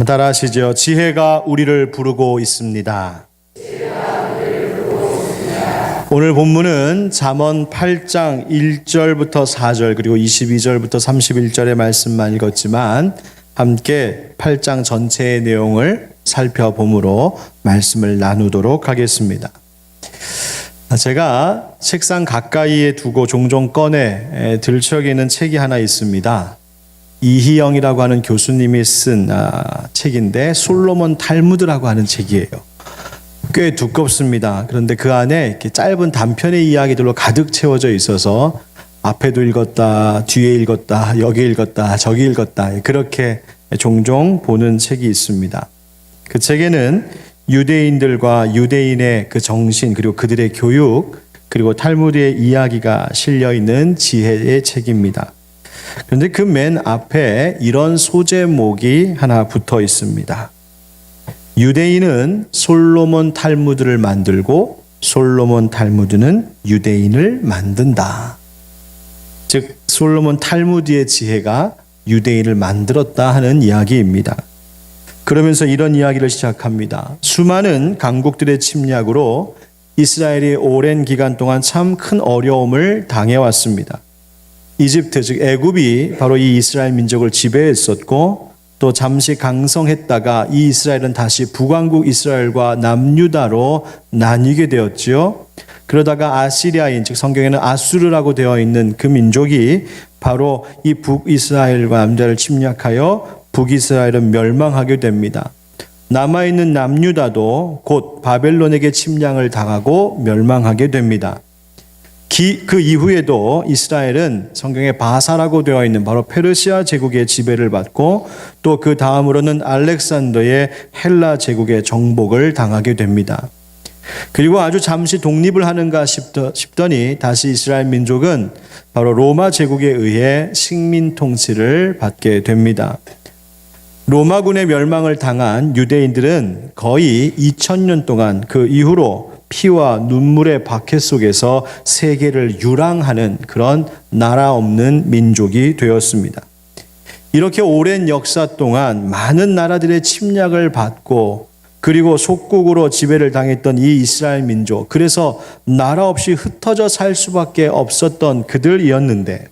따라하시죠. 지혜가 우리를 부르고 있습니다. 오늘 본문은 잠언 8장 1절부터 4절 그리고 22절부터 31절의 말씀만 읽었지만 함께 8장 전체의 내용을 살펴보므로 말씀을 나누도록 하겠습니다. 제가 책상 가까이에 두고 종종 꺼내 들춰기는 책이 하나 있습니다. 이희영이라고 하는 교수님이 쓴 책인데 솔로몬 탈무드라고 하는 책이에요. 꽤 두껍습니다. 그런데 그 안에 이렇게 짧은 단편의 이야기들로 가득 채워져 있어서 앞에도 읽었다, 뒤에 읽었다, 여기 읽었다, 저기 읽었다 그렇게 종종 보는 책이 있습니다. 그 책에는 유대인들과 유대인의 그 정신 그리고 그들의 교육 그리고 탈무드의 이야기가 실려있는 지혜의 책입니다. 그런데 그 맨 앞에 이런 소제목이 하나 붙어 있습니다. 유대인은 솔로몬 탈무드를 만들고 솔로몬 탈무드는 유대인을 만든다. 즉 솔로몬 탈무드의 지혜가 유대인을 만들었다 하는 이야기입니다. 그러면서 이런 이야기를 시작합니다. 수많은 강국들의 침략으로 이스라엘이 오랜 기간 동안 참 큰 어려움을 당해왔습니다. 이집트 즉 애굽이 바로 이 이스라엘 민족을 지배했었고 또 잠시 강성했다가 이 이스라엘은 다시 북왕국 이스라엘과 남유다로 나뉘게 되었지요. 그러다가 아시리아인 즉 성경에는 아수르라고 되어 있는 그 민족이 바로 이 북이스라엘과 남유다를 침략하여 북이스라엘은 멸망하게 됩니다. 남아있는 남유다도 곧 바벨론에게 침략을 당하고 멸망하게 됩니다. 그 이후에도 이스라엘은 성경에 바사라고 되어 있는 바로 페르시아 제국의 지배를 받고 또 그 다음으로는 알렉산더의 헬라 제국의 정복을 당하게 됩니다. 그리고 아주 잠시 독립을 하는가 싶더니 다시 이스라엘 민족은 바로 로마 제국에 의해 식민 통치를 받게 됩니다. 로마군의 멸망을 당한 유대인들은 거의 2000년 동안 그 이후로 피와 눈물의 박해 속에서 세계를 유랑하는 그런 나라 없는 민족이 되었습니다. 이렇게 오랜 역사 동안 많은 나라들의 침략을 받고 그리고 속국으로 지배를 당했던 이 이스라엘 민족, 그래서 나라 없이 흩어져 살 수밖에 없었던 그들이었는데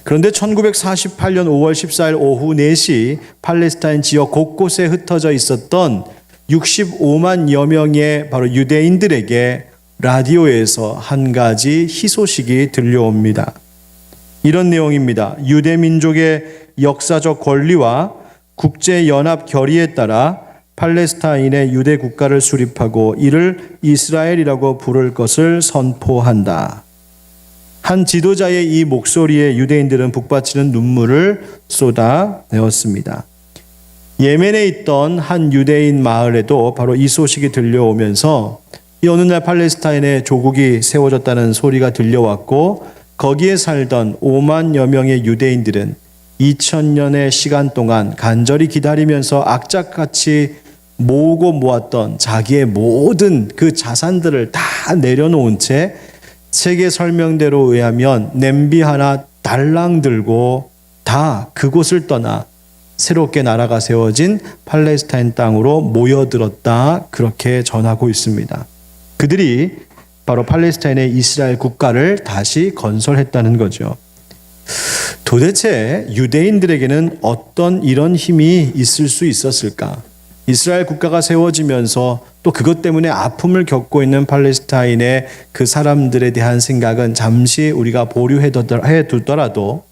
그런데 1948년 5월 14일 오후 4시 팔레스타인 지역 곳곳에 흩어져 있었던 65만여 명의 바로 유대인들에게 라디오에서 한 가지 희소식이 들려옵니다. 이런 내용입니다. 유대 민족의 역사적 권리와 국제연합 결의에 따라 팔레스타인의 유대 국가를 수립하고 이를 이스라엘이라고 부를 것을 선포한다. 한 지도자의 이 목소리에 유대인들은 북받치는 눈물을 쏟아내었습니다. 예멘에 있던 한 유대인 마을에도 바로 이 소식이 들려오면서 이 어느 날 팔레스타인에 조국이 세워졌다는 소리가 들려왔고 거기에 살던 5만여 명의 유대인들은 2000년의 시간 동안 간절히 기다리면서 악착같이 모으고 모았던 자기의 모든 그 자산들을 다 내려놓은 채 세계 설명대로 의하면 냄비 하나 달랑 들고 다 그곳을 떠나 새롭게 나라가 세워진 팔레스타인 땅으로 모여들었다 그렇게 전하고 있습니다. 그들이 바로 팔레스타인의 이스라엘 국가를 다시 건설했다는 거죠. 도대체 유대인들에게는 어떤 이런 힘이 있을 수 있었을까? 이스라엘 국가가 세워지면서 또 그것 때문에 아픔을 겪고 있는 팔레스타인의 그 사람들에 대한 생각은 잠시 우리가 보류해 두더라도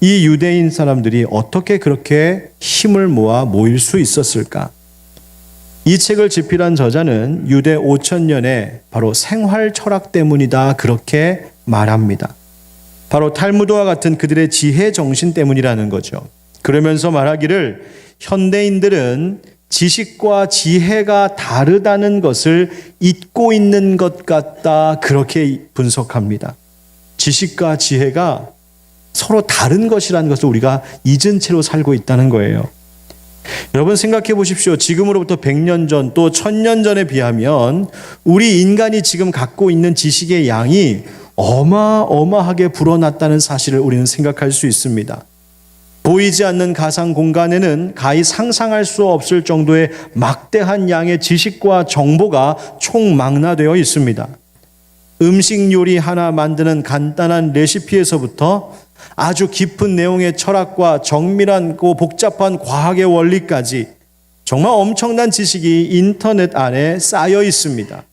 이 유대인 사람들이 어떻게 그렇게 힘을 모아 모일 수 있었을까? 이 책을 집필한 저자는 유대 5000년의 바로 생활 철학 때문이다 그렇게 말합니다. 바로 탈무드와 같은 그들의 지혜 정신 때문이라는 거죠. 그러면서 말하기를 현대인들은 지식과 지혜가 다르다는 것을 잊고 있는 것 같다 그렇게 분석합니다. 지식과 지혜가 서로 다른 것이라는 것을 우리가 잊은 채로 살고 있다는 거예요. 여러분 생각해 보십시오. 지금으로부터 100년 전 또 1000년 전에 비하면 우리 인간이 지금 갖고 있는 지식의 양이 어마어마하게 불어났다는 사실을 우리는 생각할 수 있습니다. 보이지 않는 가상 공간에는 가히 상상할 수 없을 정도의 막대한 양의 지식과 정보가 총망라되어 있습니다. 음식 요리 하나 만드는 간단한 레시피에서부터 아주 깊은 내용의 철학과 정밀한 복잡한 과학의 원리까지 정말 엄청난 지식이 인터넷 안에 쌓여 있습니다.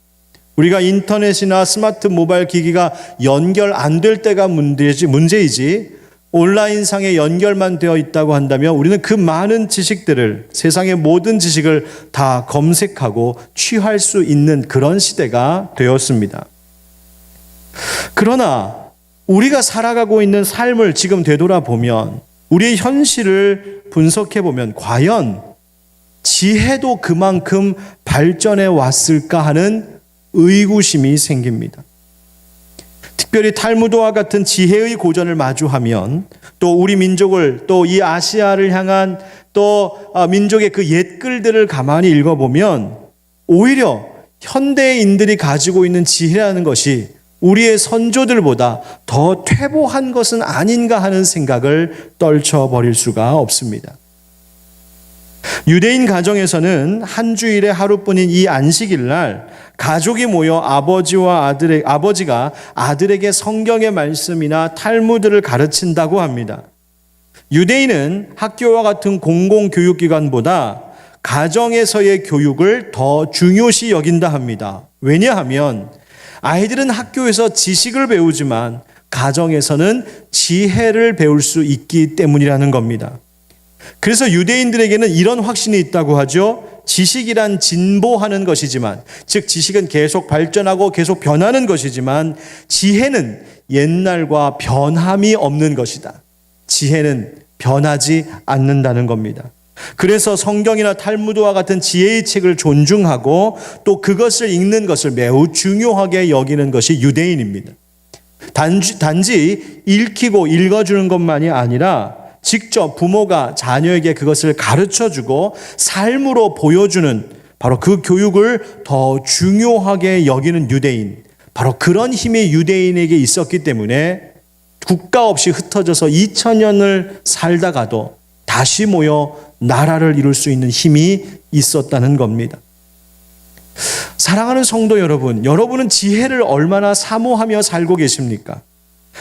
우리가 인터넷이나 스마트 모바일 기기가 연결 안 될 때가 문제이지 온라인상에 연결만 되어 있다고 한다면 우리는 그 많은 지식들을, 세상의 모든 지식을 다 검색하고 취할 수 있는 그런 시대가 되었습니다. 그러나 우리가 살아가고 있는 삶을 지금 되돌아보면, 우리의 현실을 분석해보면 과연 지혜도 그만큼 발전해 왔을까 하는 의구심이 생깁니다. 특별히 탈무드와 같은 지혜의 고전을 마주하면, 또 우리 민족을, 또 이 아시아를 향한 또 민족의 그 옛글들을 가만히 읽어보면 오히려 현대인들이 가지고 있는 지혜라는 것이 우리의 선조들보다 더 퇴보한 것은 아닌가 하는 생각을 떨쳐버릴 수가 없습니다. 유대인 가정에서는 한 주일에 하루뿐인 이 안식일 날 가족이 모여 아버지가 아들에게 성경의 말씀이나 탈무드를 가르친다고 합니다. 유대인은 학교와 같은 공공교육기관보다 가정에서의 교육을 더 중요시 여긴다 합니다. 왜냐하면 아이들은 학교에서 지식을 배우지만 가정에서는 지혜를 배울 수 있기 때문이라는 겁니다. 그래서 유대인들에게는 이런 확신이 있다고 하죠. 지식이란 진보하는 것이지만, 즉 지식은 계속 발전하고 계속 변하는 것이지만 지혜는 옛날과 변함이 없는 것이다. 지혜는 변하지 않는다는 겁니다. 그래서 성경이나 탈무드와 같은 지혜의 책을 존중하고 또 그것을 읽는 것을 매우 중요하게 여기는 것이 유대인입니다. 단지 읽히고 읽어주는 것만이 아니라 직접 부모가 자녀에게 그것을 가르쳐주고 삶으로 보여주는 바로 그 교육을 더 중요하게 여기는 유대인, 바로 그런 힘이 유대인에게 있었기 때문에 국가 없이 흩어져서 2000년을 살다가도 다시 모여 나라를 이룰 수 있는 힘이 있었다는 겁니다. 사랑하는 성도 여러분, 여러분은 지혜를 얼마나 사모하며 살고 계십니까?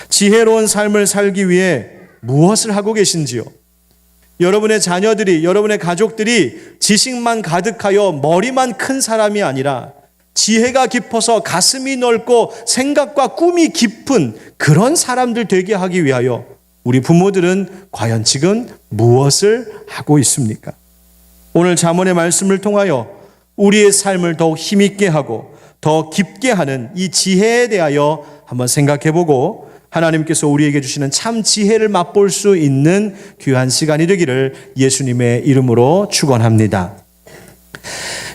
지혜로운 삶을 살기 위해 무엇을 하고 계신지요? 여러분의 자녀들이, 여러분의 가족들이 지식만 가득하여 머리만 큰 사람이 아니라 지혜가 깊어서 가슴이 넓고 생각과 꿈이 깊은 그런 사람들 되게 하기 위하여 우리 부모들은 과연 지금 무엇을 하고 있습니까? 오늘 잠언의 말씀을 통하여 우리의 삶을 더욱 힘있게 하고 더 깊게 하는 이 지혜에 대하여 한번 생각해보고 하나님께서 우리에게 주시는 참 지혜를 맛볼 수 있는 귀한 시간이 되기를 예수님의 이름으로 축원합니다.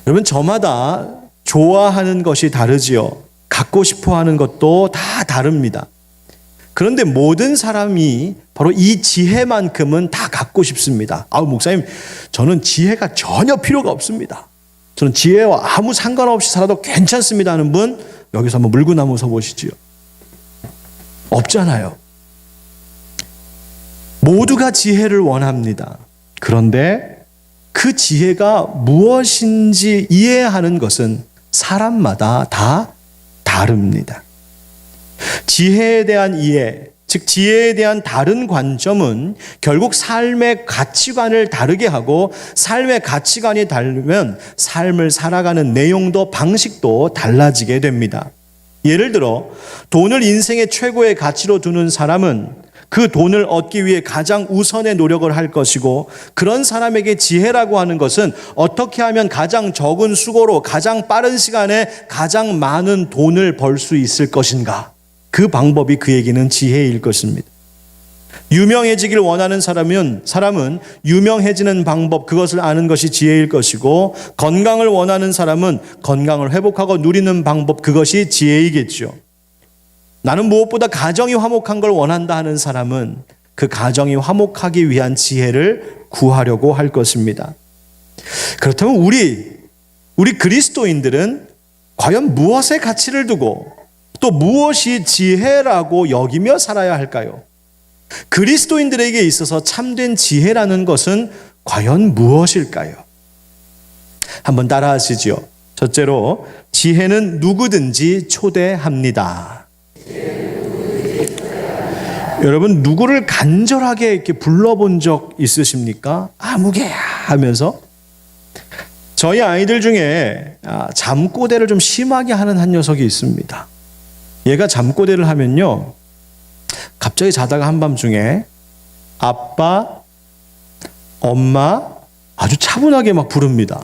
여러분, 저마다 좋아하는 것이 다르지요. 갖고 싶어 하는 것도 다 다릅니다. 그런데 모든 사람이 바로 이 지혜만큼은 다 갖고 싶습니다. 목사님, 저는 지혜가 전혀 필요가 없습니다. 저는 지혜와 아무 상관없이 살아도 괜찮습니다 하는 분, 여기서 한번 물구나무 서보시지요. 없잖아요. 모두가 지혜를 원합니다. 그런데 그 지혜가 무엇인지 이해하는 것은 사람마다 다 다릅니다. 지혜에 대한 이해, 즉 지혜에 대한 다른 관점은 결국 삶의 가치관을 다르게 하고, 삶의 가치관이 다르면 삶을 살아가는 내용도 방식도 달라지게 됩니다. 예를 들어 돈을 인생의 최고의 가치로 두는 사람은 그 돈을 얻기 위해 가장 우선의 노력을 할 것이고, 그런 사람에게 지혜라고 하는 것은 어떻게 하면 가장 적은 수고로 가장 빠른 시간에 가장 많은 돈을 벌 수 있을 것인가, 그 방법이 그에게는 지혜일 것입니다. 유명해지길 원하는 사람은 유명해지는 방법, 그것을 아는 것이 지혜일 것이고, 건강을 원하는 사람은 건강을 회복하고 누리는 방법, 그것이 지혜이겠죠. 나는 무엇보다 가정이 화목한 걸 원한다 하는 사람은 그 가정이 화목하기 위한 지혜를 구하려고 할 것입니다. 그렇다면 우리 그리스도인들은 과연 무엇에 가치를 두고 또 무엇이 지혜라고 여기며 살아야 할까요? 그리스도인들에게 있어서 참된 지혜라는 것은 과연 무엇일까요? 한번 따라 하시죠. 첫째로, 지혜는 누구든지 초대합니다. 여러분, 누구를 간절하게 이렇게 불러본 적 있으십니까? 아무개야 하면서. 저희 아이들 중에 잠꼬대를 좀 심하게 하는 한 녀석이 있습니다. 얘가 잠꼬대를 하면요, 갑자기 자다가 한밤중에 아빠, 엄마 아주 차분하게 막 부릅니다.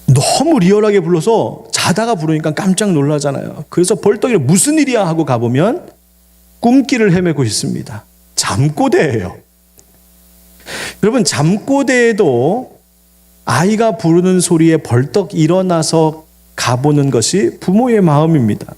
너무 리얼하게 불러서 자다가 부르니까 깜짝 놀라잖아요. 그래서 벌떡 일어나 무슨 일이야 하고 가보면 꿈길을 헤매고 있습니다. 잠꼬대예요. 여러분, 잠꼬대에도 아이가 부르는 소리에 벌떡 일어나서 가보는 것이 부모의 마음입니다.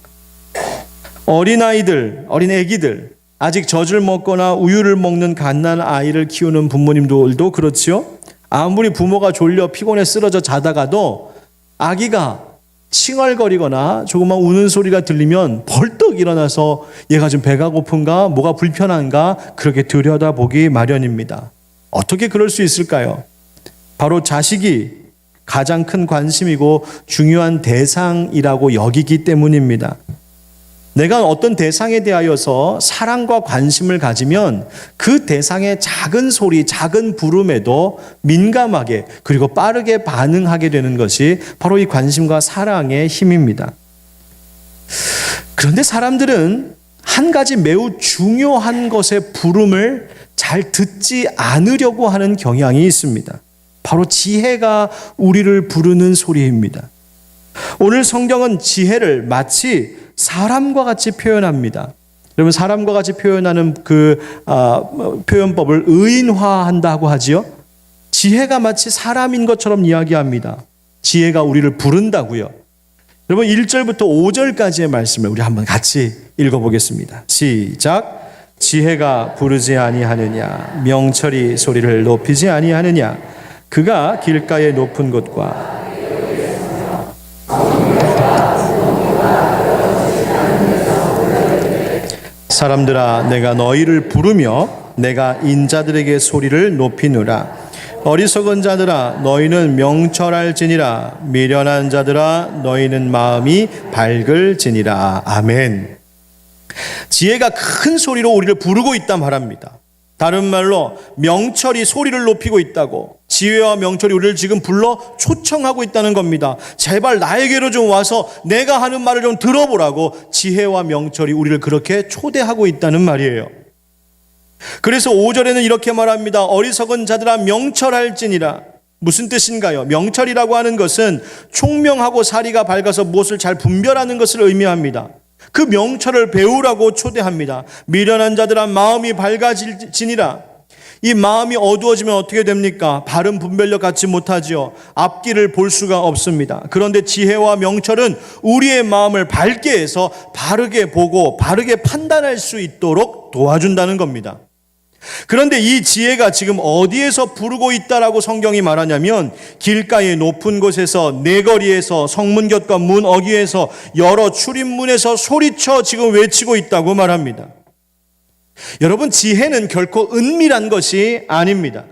어린아이들, 어린 애기들, 아직 젖을 먹거나 우유를 먹는 갓난 아이를 키우는 부모님들도 그렇지요. 아무리 부모가 졸려 피곤해 쓰러져 자다가도 아기가 칭얼거리거나 조금만 우는 소리가 들리면 벌떡 일어나서 얘가 좀 배가 고픈가, 뭐가 불편한가, 그렇게 들여다보기 마련입니다. 어떻게 그럴 수 있을까요? 바로 자식이 가장 큰 관심이고 중요한 대상이라고 여기기 때문입니다. 내가 어떤 대상에 대하여서 사랑과 관심을 가지면 그 대상의 작은 소리, 작은 부름에도 민감하게 그리고 빠르게 반응하게 되는 것이 바로 이 관심과 사랑의 힘입니다. 그런데 사람들은 한 가지 매우 중요한 것의 부름을 잘 듣지 않으려고 하는 경향이 있습니다. 바로 지혜가 우리를 부르는 소리입니다. 오늘 성경은 지혜를 마치 사람과 같이 표현합니다. 여러분, 사람과 같이 표현하는 표현법을 의인화한다고 하지요. 지혜가 마치 사람인 것처럼 이야기합니다. 지혜가 우리를 부른다고요. 여러분, 1절부터 5절까지의 말씀을 우리 한번 같이 읽어보겠습니다. 시작. 지혜가 부르지 아니하느냐, 명철이 소리를 높이지 아니하느냐, 그가 길가의 높은 곳과 사람들아, 내가 너희를 부르며 내가 인자들에게 소리를 높이노라. 어리석은 자들아, 너희는 명철할지니라. 미련한 자들아, 너희는 마음이 밝을지니라. 아멘. 지혜가 큰 소리로 우리를 부르고 있단 말합니다. 다른 말로 명철이 소리를 높이고 있다고, 지혜와 명철이 우리를 지금 불러 초청하고 있다는 겁니다. 제발 나에게로 좀 와서 내가 하는 말을 좀 들어보라고 지혜와 명철이 우리를 그렇게 초대하고 있다는 말이에요. 그래서 5절에는 이렇게 말합니다. 어리석은 자들아, 명철할지니라. 무슨 뜻인가요? 명철이라고 하는 것은 총명하고 사리가 밝아서 무엇을 잘 분별하는 것을 의미합니다. 그 명철을 배우라고 초대합니다. 미련한 자들아, 마음이 밝아지니라. 이 마음이 어두워지면 어떻게 됩니까? 바른 분별력 갖지 못하지요. 앞길을 볼 수가 없습니다. 그런데 지혜와 명철은 우리의 마음을 밝게 해서 바르게 보고 바르게 판단할 수 있도록 도와준다는 겁니다. 그런데 이 지혜가 지금 어디에서 부르고 있다라고 성경이 말하냐면, 길가의 높은 곳에서, 내거리에서, 성문 곁과 문 어귀에서, 여러 출입문에서 소리쳐 지금 외치고 있다고 말합니다. 여러분, 지혜는 결코 은밀한 것이 아닙니다.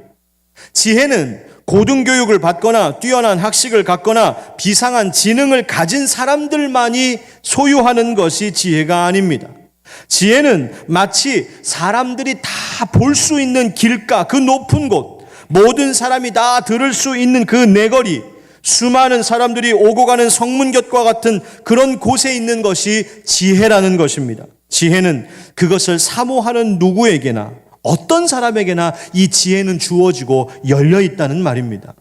지혜는 고등교육을 받거나 뛰어난 학식을 갖거나 비상한 지능을 가진 사람들만이 소유하는 것이 지혜가 아닙니다. 지혜는 마치 사람들이 다 볼 수 있는 길가, 그 높은 곳, 모든 사람이 다 들을 수 있는 그 내거리, 수많은 사람들이 오고 가는 성문 곁과 같은 그런 곳에 있는 것이 지혜라는 것입니다. 지혜는 그것을 사모하는 누구에게나, 어떤 사람에게나 이 지혜는 주어지고 열려 있다는 말입니다.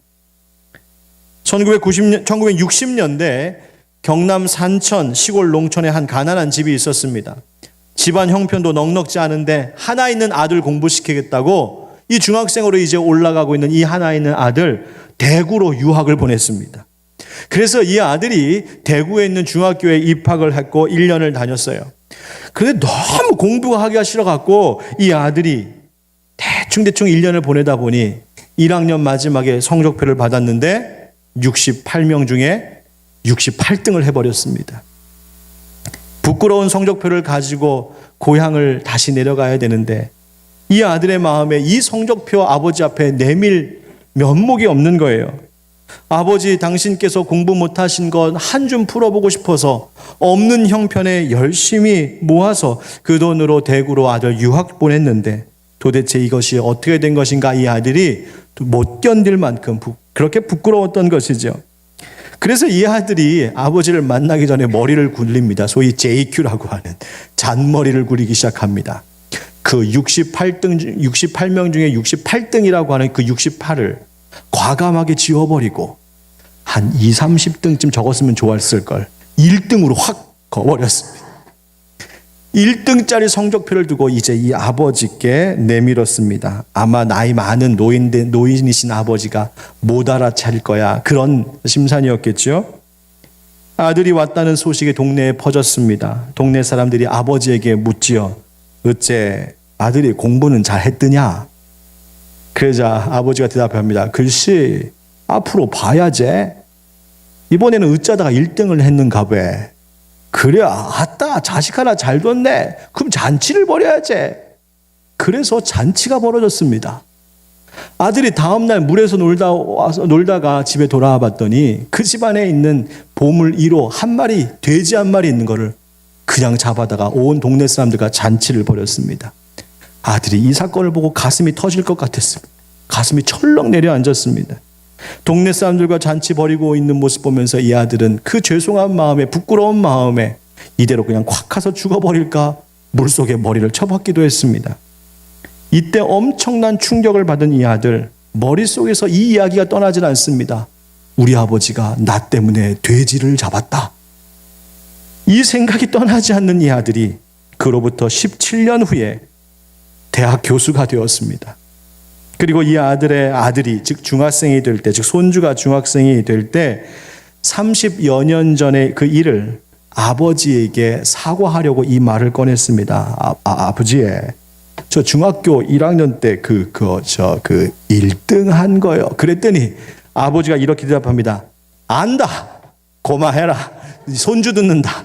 1960년대 경남 산천 시골 농촌에 한 가난한 집이 있었습니다. 집안 형편도 넉넉지 않은데 하나 있는 아들 공부시키겠다고 이 중학생으로 이제 올라가고 있는 이 하나 있는 아들 대구로 유학을 보냈습니다. 그래서 이 아들이 대구에 있는 중학교에 입학을 했고 1년을 다녔어요. 그런데 너무 공부가 하기가 싫어갖고 이 아들이 대충 1년을 보내다 보니 1학년 마지막에 성적표를 받았는데 68명 중에 68등을 해버렸습니다. 부끄러운 성적표를 가지고 고향을 다시 내려가야 되는데 이 아들의 마음에 이 성적표 아버지 앞에 내밀 면목이 없는 거예요. 아버지, 당신께서 공부 못하신 것 한 줌 풀어보고 싶어서 없는 형편에 열심히 모아서 그 돈으로 대구로 아들 유학 보냈는데 도대체 이것이 어떻게 된 것인가, 이 아들이 못 견딜 만큼 그렇게 부끄러웠던 것이죠. 그래서 이 아들이 아버지를 만나기 전에 머리를 굴립니다. 소위 JQ라고 하는 잔머리를 굴리기 시작합니다. 그 68명 중에 68등이라고 하는 그 68을 과감하게 지워버리고 한 20, 30등쯤 적었으면 좋았을 걸 1등으로 확 거버렸습니다. 1등짜리 성적표를 두고 이제 이 아버지께 내밀었습니다. 아마 나이 많은 노인이신 아버지가 못 알아차릴 거야, 그런 심산이었겠죠. 아들이 왔다는 소식이 동네에 퍼졌습니다. 동네 사람들이 아버지에게 묻지요. 어째 아들이 공부는 잘했더냐? 그러자 아버지가 대답합니다. 글쎄, 앞으로 봐야지. 이번에는 어쩌다가 1등을 했는가 봐. 그래, 아따, 자식 하나 잘 뒀네. 그럼 잔치를 벌여야지. 그래서 잔치가 벌어졌습니다. 아들이 다음날 물에서 놀다가 집에 돌아와 봤더니 그 집안에 있는 보물 1호 한 마리, 돼지 한 마리 있는 거를 그냥 잡아다가 온 동네 사람들과 잔치를 벌였습니다. 아들이 이 사건을 보고 가슴이 터질 것 같았습니다. 가슴이 철렁 내려앉았습니다. 동네 사람들과 잔치 벌이고 있는 모습 보면서 이 아들은 그 죄송한 마음에, 부끄러운 마음에 이대로 그냥 콱 가서 죽어버릴까 물속에 머리를 쳐박기도 했습니다. 이때 엄청난 충격을 받은 이 아들, 머릿속에서 이 이야기가 떠나질 않습니다. 우리 아버지가 나 때문에 돼지를 잡았다. 이 생각이 떠나지 않는 이 아들이 그로부터 17년 후에 대학 교수가 되었습니다. 그리고 이 아들의 아들이, 즉 중학생이 될 때, 즉 손주가 중학생이 될 때 30여 년 전에 그 일을 아버지에게 사과하려고 이 말을 꺼냈습니다. 아버지, 저 중학교 1학년 때 1등 한 거요. 그랬더니 아버지가 이렇게 대답합니다. 안다. 고마해라. 손주 듣는다.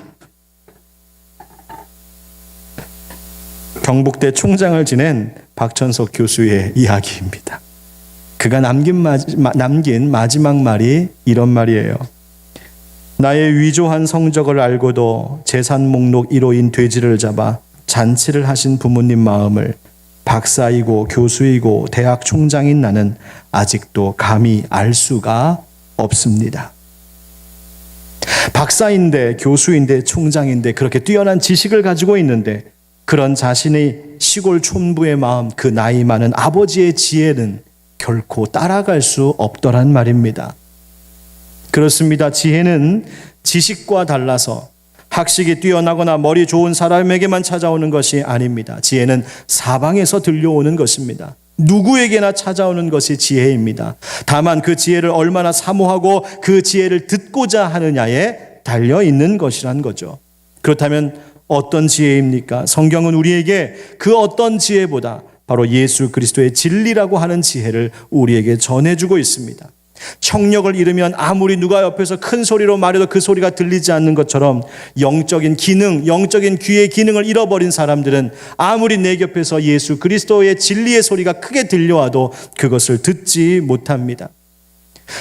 경북대 총장을 지낸 박천석 교수의 이야기입니다. 그가 남긴 마지막 말이 이런 말이에요. 나의 위조한 성적을 알고도 재산 목록 1호인 돼지를 잡아 잔치를 하신 부모님 마음을 박사이고 교수이고 대학 총장인 나는 아직도 감히 알 수가 없습니다. 박사인데, 교수인데, 총장인데, 그렇게 뛰어난 지식을 가지고 있는데 그런 자신의 시골 촌부의 마음, 그 나이 많은 아버지의 지혜는 결코 따라갈 수 없더란 말입니다. 그렇습니다. 지혜는 지식과 달라서 학식이 뛰어나거나 머리 좋은 사람에게만 찾아오는 것이 아닙니다. 지혜는 사방에서 들려오는 것입니다. 누구에게나 찾아오는 것이 지혜입니다. 다만 그 지혜를 얼마나 사모하고 그 지혜를 듣고자 하느냐에 달려 있는 것이란 거죠. 그렇다면 어떤 지혜입니까? 성경은 우리에게 그 어떤 지혜보다 바로 예수 그리스도의 진리라고 하는 지혜를 우리에게 전해주고 있습니다. 청력을 잃으면 아무리 누가 옆에서 큰 소리로 말해도 그 소리가 들리지 않는 것처럼 영적인 기능, 영적인 귀의 기능을 잃어버린 사람들은 아무리 내 곁에서 예수 그리스도의 진리의 소리가 크게 들려와도 그것을 듣지 못합니다.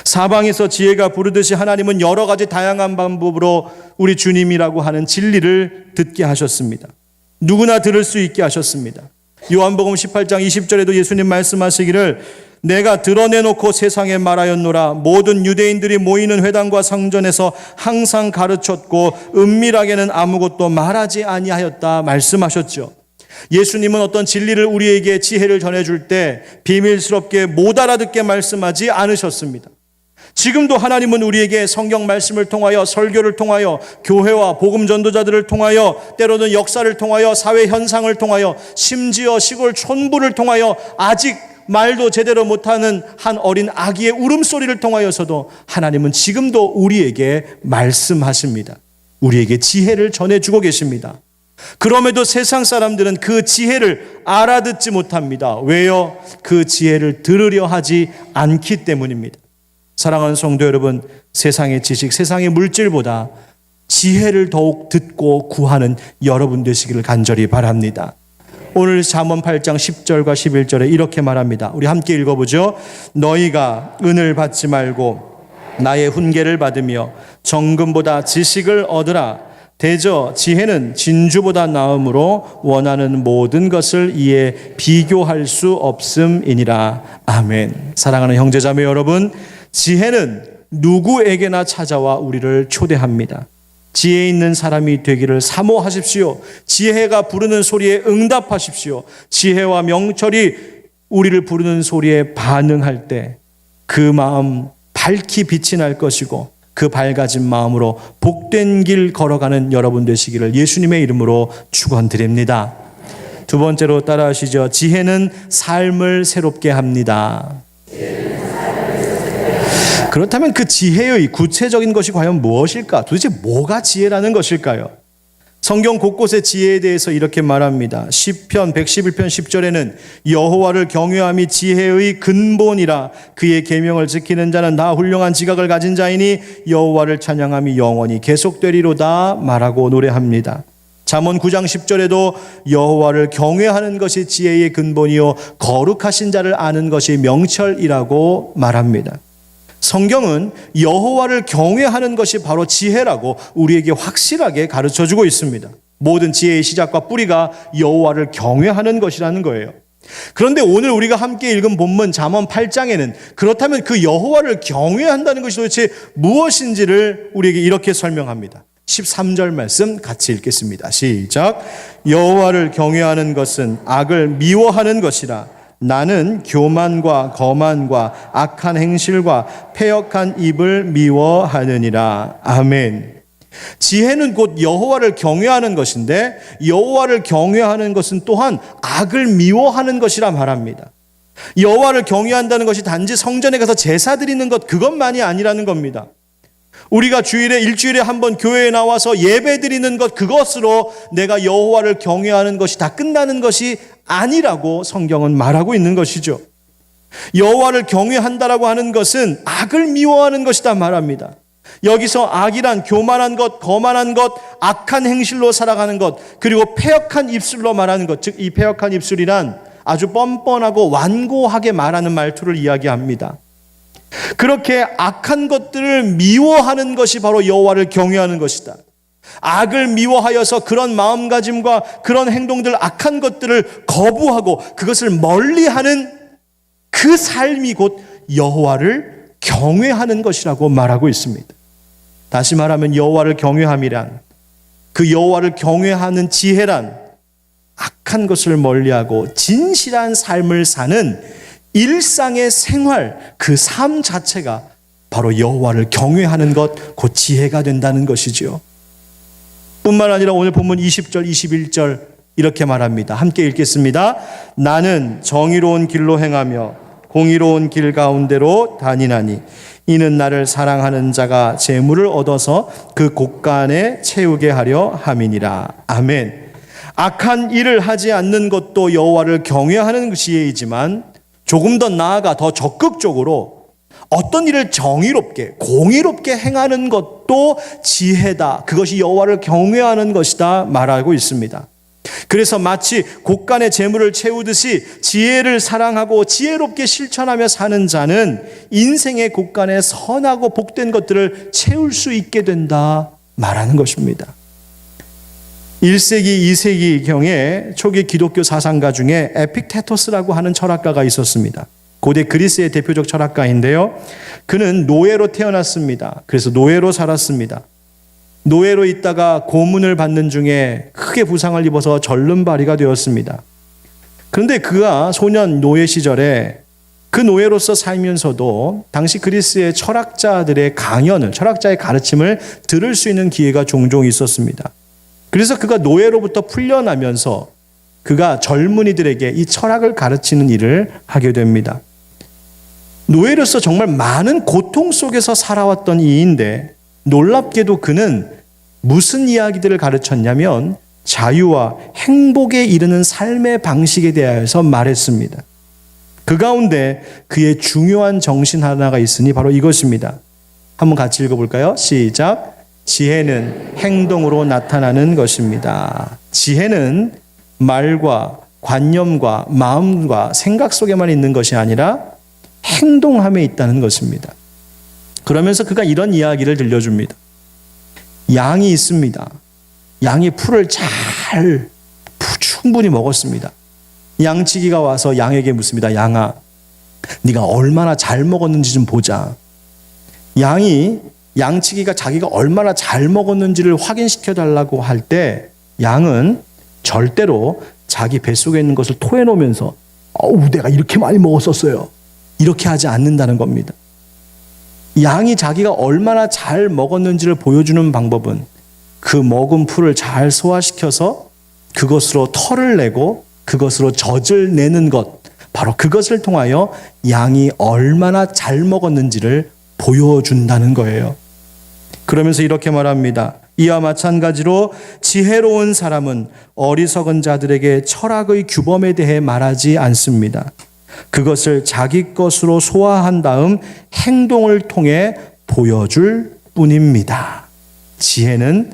사방에서 지혜가 부르듯이 하나님은 여러 가지 다양한 방법으로 우리 주님이라고 하는 진리를 듣게 하셨습니다. 누구나 들을 수 있게 하셨습니다. 요한복음 18장 20절에도 예수님 말씀하시기를 내가 드러내놓고 세상에 말하였노라. 모든 유대인들이 모이는 회당과 성전에서 항상 가르쳤고 은밀하게는 아무것도 말하지 아니하였다 말씀하셨죠. 예수님은 어떤 진리를 우리에게 지혜를 전해줄 때 비밀스럽게 못 알아듣게 말씀하지 않으셨습니다. 지금도 하나님은 우리에게 성경 말씀을 통하여, 설교를 통하여, 교회와 복음 전도자들을 통하여, 때로는 역사를 통하여, 사회 현상을 통하여, 심지어 시골 촌부를 통하여 아직 말도 제대로 못하는 한 어린 아기의 울음소리를 통하여서도 하나님은 지금도 우리에게 말씀하십니다. 우리에게 지혜를 전해주고 계십니다. 그럼에도 세상 사람들은 그 지혜를 알아듣지 못합니다. 왜요? 그 지혜를 들으려 하지 않기 때문입니다. 사랑하는 성도 여러분, 세상의 지식, 세상의 물질보다 지혜를 더욱 듣고 구하는 여러분 되시기를 간절히 바랍니다. 오늘 잠언 8장 10절과 11절에 이렇게 말합니다. 우리 함께 읽어보죠. 너희가 은을 받지 말고 나의 훈계를 받으며 정금보다 지식을 얻으라. 대저 지혜는 진주보다 나음으로 원하는 모든 것을 이에 비교할 수 없음이니라. 아멘. 사랑하는 형제자매 여러분, 지혜는 누구에게나 찾아와 우리를 초대합니다. 지혜 있는 사람이 되기를 사모하십시오. 지혜가 부르는 소리에 응답하십시오. 지혜와 명철이 우리를 부르는 소리에 반응할 때 그 마음 밝히 빛이 날 것이고 그 밝아진 마음으로 복된 길 걸어가는 여러분 되시기를 예수님의 이름으로 축원드립니다. 두 번째로 따라하시죠. 지혜는 삶을 새롭게 합니다. 그렇다면 그 지혜의 구체적인 것이 과연 무엇일까? 도대체 뭐가 지혜라는 것일까요? 성경 곳곳에 지혜에 대해서 이렇게 말합니다. 시편 111편 10절에는 여호와를 경외함이 지혜의 근본이라. 그의 계명을 지키는 자는 다 훌륭한 지각을 가진 자이니 여호와를 찬양함이 영원히 계속되리로다 말하고 노래합니다. 잠언 9장 10절에도 여호와를 경외하는 것이 지혜의 근본이요 거룩하신 자를 아는 것이 명철이라고 말합니다. 성경은 여호와를 경외하는 것이 바로 지혜라고 우리에게 확실하게 가르쳐주고 있습니다. 모든 지혜의 시작과 뿌리가 여호와를 경외하는 것이라는 거예요. 그런데 오늘 우리가 함께 읽은 본문 잠언 8장에는 그렇다면 그 여호와를 경외한다는 것이 도대체 무엇인지를 우리에게 이렇게 설명합니다. 13절 말씀 같이 읽겠습니다. 시작. 여호와를 경외하는 것은 악을 미워하는 것이라. 나는 교만과 거만과 악한 행실과 패역한 입을 미워하느니라. 아멘. 지혜는 곧 여호와를 경외하는 것인데 여호와를 경외하는 것은 또한 악을 미워하는 것이라 말합니다. 여호와를 경외한다는 것이 단지 성전에 가서 제사 드리는 것 그것만이 아니라는 겁니다. 우리가 일주일에 한 번 교회에 나와서 예배 드리는 것 그것으로 내가 여호와를 경외하는 것이 다 끝나는 것이 아니라고 성경은 말하고 있는 것이죠. 여호와를 경외한다라고 하는 것은 악을 미워하는 것이다 말합니다. 여기서 악이란 교만한 것, 거만한 것, 악한 행실로 살아가는 것, 그리고 패역한 입술로 말하는 것, 즉 이 패역한 입술이란 아주 뻔뻔하고 완고하게 말하는 말투를 이야기합니다. 그렇게 악한 것들을 미워하는 것이 바로 여호와를 경외하는 것이다. 악을 미워하여서 그런 마음가짐과 그런 행동들, 악한 것들을 거부하고 그것을 멀리하는 그 삶이 곧 여호와를 경외하는 것이라고 말하고 있습니다. 다시 말하면 여호와를 경외함이란, 그 여호와를 경외하는 지혜란 악한 것을 멀리하고 진실한 삶을 사는 일상의 생활, 그 삶 자체가 바로 여호와를 경외하는 것, 곧 지혜가 된다는 것이죠. 뿐만 아니라 오늘 본문 20절, 21절 이렇게 말합니다. 함께 읽겠습니다. 나는 정의로운 길로 행하며 공의로운 길 가운데로 다니나니 이는 나를 사랑하는 자가 재물을 얻어서 그 곳간에 채우게 하려 함이니라. 아멘. 악한 일을 하지 않는 것도 여호와를 경외하는 지혜이지만 조금 더 나아가 더 적극적으로 어떤 일을 정의롭게 공의롭게 행하는 것도 지혜다. 그것이 여호와를 경외하는 것이다 말하고 있습니다. 그래서 마치 곳간의 재물을 채우듯이 지혜를 사랑하고 지혜롭게 실천하며 사는 자는 인생의 곳간에 선하고 복된 것들을 채울 수 있게 된다 말하는 것입니다. 1세기, 2세기경에 초기 기독교 사상가 중에 에픽테토스라고 하는 철학가가 있었습니다. 고대 그리스의 대표적 철학가인데요. 그는 노예로 태어났습니다. 그래서 노예로 살았습니다. 노예로 있다가 고문을 받는 중에 크게 부상을 입어서 절름발이가 되었습니다. 그런데 그가 소년 노예 시절에 그 노예로서 살면서도 당시 그리스의 철학자들의 강연을, 철학자의 가르침을 들을 수 있는 기회가 종종 있었습니다. 그래서 그가 노예로부터 풀려나면서 그가 젊은이들에게 이 철학을 가르치는 일을 하게 됩니다. 노예로서 정말 많은 고통 속에서 살아왔던 이인데 놀랍게도 그는 무슨 이야기들을 가르쳤냐면 자유와 행복에 이르는 삶의 방식에 대하여서 말했습니다. 그 가운데 그의 중요한 정신 하나가 있으니 바로 이것입니다. 한번 같이 읽어볼까요? 시작. 지혜는 행동으로 나타나는 것입니다. 지혜는 말과 관념과 마음과 생각 속에만 있는 것이 아니라 행동함에 있다는 것입니다. 그러면서 그가 이런 이야기를 들려줍니다. 양이 있습니다. 양이 풀을 잘 충분히 먹었습니다. 양치기가 와서 양에게 묻습니다. 양아, 네가 얼마나 잘 먹었는지 좀 보자. 양이 양치기가 자기가 얼마나 잘 먹었는지를 확인시켜 달라고 할 때 양은 절대로 자기 뱃속에 있는 것을 토해놓으면서 내가 이렇게 많이 먹었었어요, 이렇게 하지 않는다는 겁니다. 양이 자기가 얼마나 잘 먹었는지를 보여주는 방법은 그 먹은 풀을 잘 소화시켜서 그것으로 털을 내고 그것으로 젖을 내는 것, 바로 그것을 통하여 양이 얼마나 잘 먹었는지를 보여준다는 거예요. 그러면서 이렇게 말합니다. 이와 마찬가지로 지혜로운 사람은 어리석은 자들에게 철학의 규범에 대해 말하지 않습니다. 그것을 자기 것으로 소화한 다음 행동을 통해 보여줄 뿐입니다. 지혜는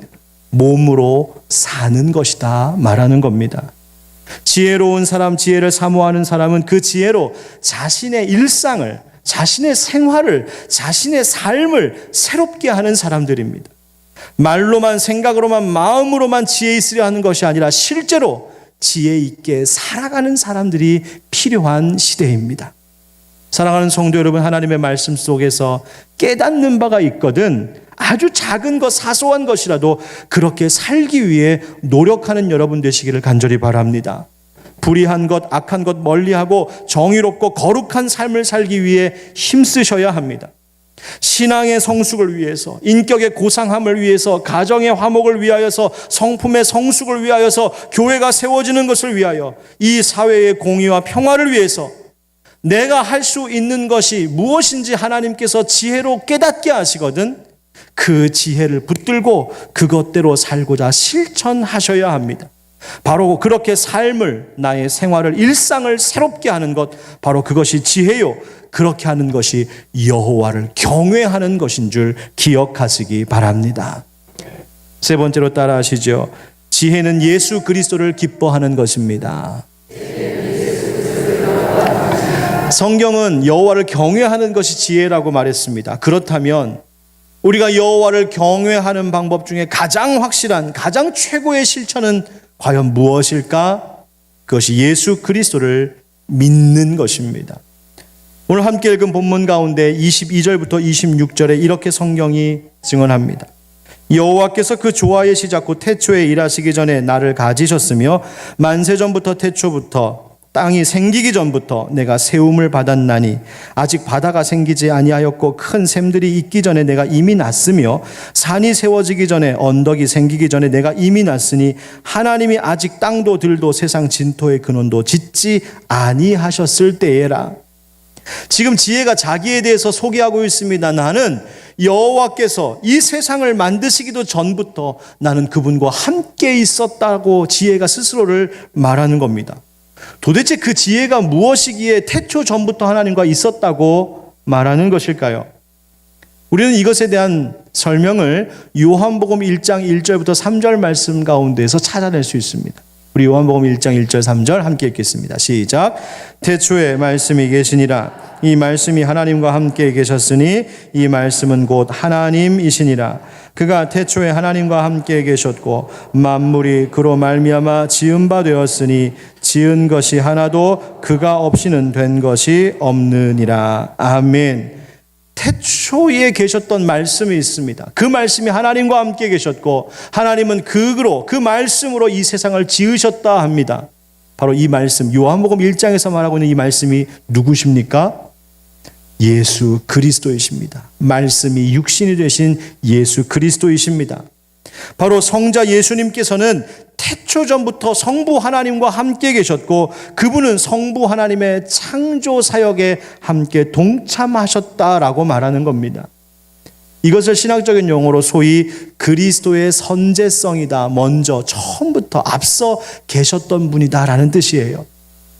몸으로 사는 것이다 말하는 겁니다. 지혜로운 사람, 지혜를 사모하는 사람은 그 지혜로 자신의 일상을, 자신의 생활을, 자신의 삶을 새롭게 하는 사람들입니다. 말로만, 생각으로만, 마음으로만 지혜 있으려 하는 것이 아니라 실제로 지혜 있게 살아가는 사람들이 필요한 시대입니다. 사랑하는 성도 여러분, 하나님의 말씀 속에서 깨닫는 바가 있거든 아주 작은 것, 사소한 것이라도 그렇게 살기 위해 노력하는 여러분 되시기를 간절히 바랍니다. 불의한 것, 악한 것 멀리하고 정의롭고 거룩한 삶을 살기 위해 힘쓰셔야 합니다. 신앙의 성숙을 위해서, 인격의 고상함을 위해서, 가정의 화목을 위하여서, 성품의 성숙을 위하여서, 교회가 세워지는 것을 위하여, 이 사회의 공의와 평화를 위해서 내가 할 수 있는 것이 무엇인지 하나님께서 지혜로 깨닫게 하시거든 그 지혜를 붙들고 그것대로 살고자 실천하셔야 합니다. 바로 그렇게 삶을, 나의 생활을, 일상을 새롭게 하는 것, 바로 그것이 지혜요, 그렇게 하는 것이 여호와를 경외하는 것인 줄 기억하시기 바랍니다. 세 번째로 따라하시죠. 지혜는 예수 그리스도를 기뻐하는 것입니다. 성경은 여호와를 경외하는 것이 지혜라고 말했습니다. 그렇다면 우리가 여호와를 경외하는 방법 중에 가장 확실한, 가장 최고의 실천은 과연 무엇일까? 그것이 예수 그리스도를 믿는 것입니다. 오늘 함께 읽은 본문 가운데 22절부터 26절에 이렇게 성경이 증언합니다. 여호와께서 그 조화의 시작 곧 태초에 일하시기 전에 나를 가지셨으며 만세전부터 태초부터 땅이 생기기 전부터 내가 세움을 받았나니 아직 바다가 생기지 아니하였고 큰 샘들이 있기 전에 내가 이미 났으며 산이 세워지기 전에 언덕이 생기기 전에 내가 이미 났으니 하나님이 아직 땅도 들도 세상 진토의 근원도 짓지 아니하셨을 때에라. 지금 지혜가 자기에 대해서 소개하고 있습니다. 나는 여호와께서 이 세상을 만드시기도 전부터 나는 그분과 함께 있었다고 지혜가 스스로를 말하는 겁니다. 도대체 그 지혜가 무엇이기에 태초 전부터 하나님과 있었다고 말하는 것일까요? 우리는 이것에 대한 설명을 요한복음 1장 1절부터 3절 말씀 가운데서 찾아낼 수 있습니다. 우리 요한복음 1장 1절 3절 함께 읽겠습니다. 시작. 태초에 말씀이 계시니라. 이 말씀이 하나님과 함께 계셨으니 이 말씀은 곧 하나님이시니라. 그가 태초에 하나님과 함께 계셨고 만물이 그로 말미암아 지은 바 되었으니 지은 것이 하나도 그가 없이는 된 것이 없느니라. 아멘. 태초에 계셨던 말씀이 있습니다. 그 말씀이 하나님과 함께 계셨고 하나님은 그 말씀으로 이 세상을 지으셨다 합니다. 바로 이 말씀, 요한복음 1장에서 말하고 있는 이 말씀이 누구십니까? 예수 그리스도이십니다. 말씀이 육신이 되신 예수 그리스도이십니다. 바로 성자 예수님께서는 태초 전부터 성부 하나님과 함께 계셨고 그분은 성부 하나님의 창조 사역에 함께 동참하셨다라고 말하는 겁니다. 이것을 신학적인 용어로 소위 그리스도의 선제성이다, 먼저 처음부터 앞서 계셨던 분이다라는 뜻이에요.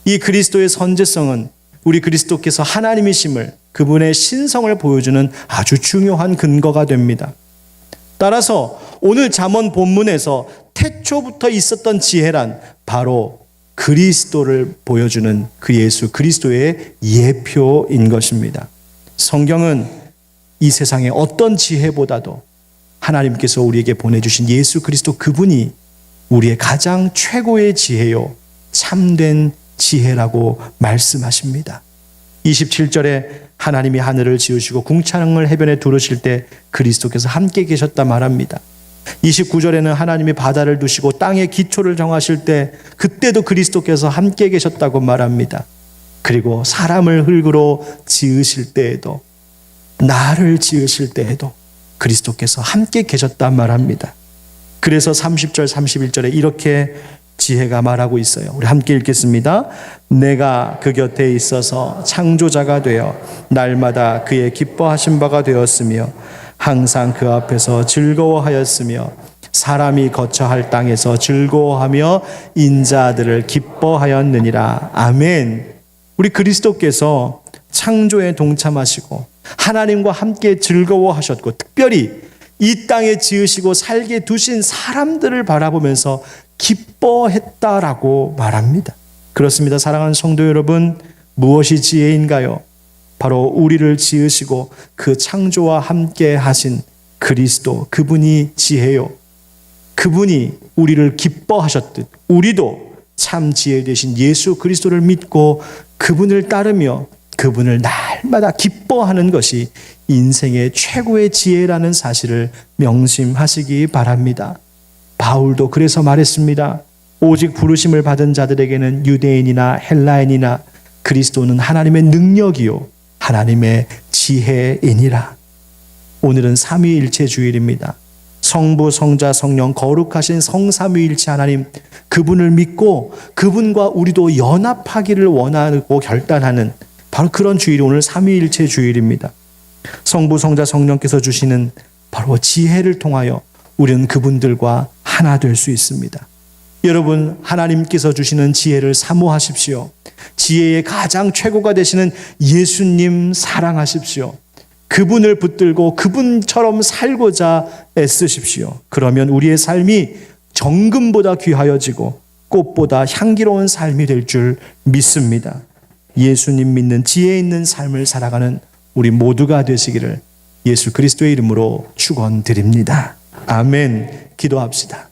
이 그리스도의 선제성은 우리 그리스도께서 하나님이심을, 그분의 신성을 보여주는 아주 중요한 근거가 됩니다. 따라서 오늘 잠언 본문에서 태초부터 있었던 지혜란 바로 그리스도를 보여주는 그 예수 그리스도의 예표인 것입니다. 성경은 이 세상의 어떤 지혜보다도 하나님께서 우리에게 보내주신 예수 그리스도 그분이 우리의 가장 최고의 지혜요 참된 지혜라고 말씀하십니다. 27절에 하나님이 하늘을 지으시고 궁창을 해변에 두르실 때 그리스도께서 함께 계셨다 말합니다. 29절에는 하나님이 바다를 두시고 땅의 기초를 정하실 때 그때도 그리스도께서 함께 계셨다고 말합니다. 그리고 사람을 흙으로 지으실 때에도 나를 지으실 때에도 그리스도께서 함께 계셨다 말합니다. 그래서 30절 31절에 이렇게 지혜가 말하고 있어요. 우리 함께 읽겠습니다. 내가 그 곁에 있어서 창조자가 되어 날마다 그의 기뻐하신 바가 되었으며 항상 그 앞에서 즐거워하였으며 사람이 거처할 땅에서 즐거워하며 인자들을 기뻐하였느니라. 아멘. 우리 그리스도께서 창조에 동참하시고 하나님과 함께 즐거워하셨고 특별히 이 땅에 지으시고 살게 두신 사람들을 바라보면서 기뻐했다라고 말합니다. 그렇습니다. 사랑하는 성도 여러분, 무엇이 지혜인가요? 바로 우리를 지으시고 그 창조와 함께 하신 그리스도, 그분이 지혜요. 그분이 우리를 기뻐하셨듯 우리도 참 지혜 되신 예수 그리스도를 믿고 그분을 따르며 그분을 날마다 기뻐하는 것이 인생의 최고의 지혜라는 사실을 명심하시기 바랍니다. 바울도 그래서 말했습니다. 오직 부르심을 받은 자들에게는 유대인이나 헬라인이나 그리스도는 하나님의 능력이요 하나님의 지혜이니라. 오늘은 삼위일체 주일입니다. 성부, 성자, 성령 거룩하신 성삼위일체 하나님 그분을 믿고 그분과 우리도 연합하기를 원하고 결단하는 바로 그런 주일이 오늘 삼위일체 주일입니다. 성부, 성자, 성령께서 주시는 바로 지혜를 통하여 우리는 그분들과 하나 될 수 있습니다. 여러분, 하나님께서 주시는 지혜를 사모하십시오. 지혜의 가장 최고가 되시는 예수님 사랑하십시오. 그분을 붙들고 그분처럼 살고자 애쓰십시오. 그러면 우리의 삶이 정금보다 귀하여지고 꽃보다 향기로운 삶이 될 줄 믿습니다. 예수님 믿는 지혜 있는 삶을 살아가는 우리 모두가 되시기를 예수 그리스도의 이름으로 축원드립니다. 아멘. 기도합시다.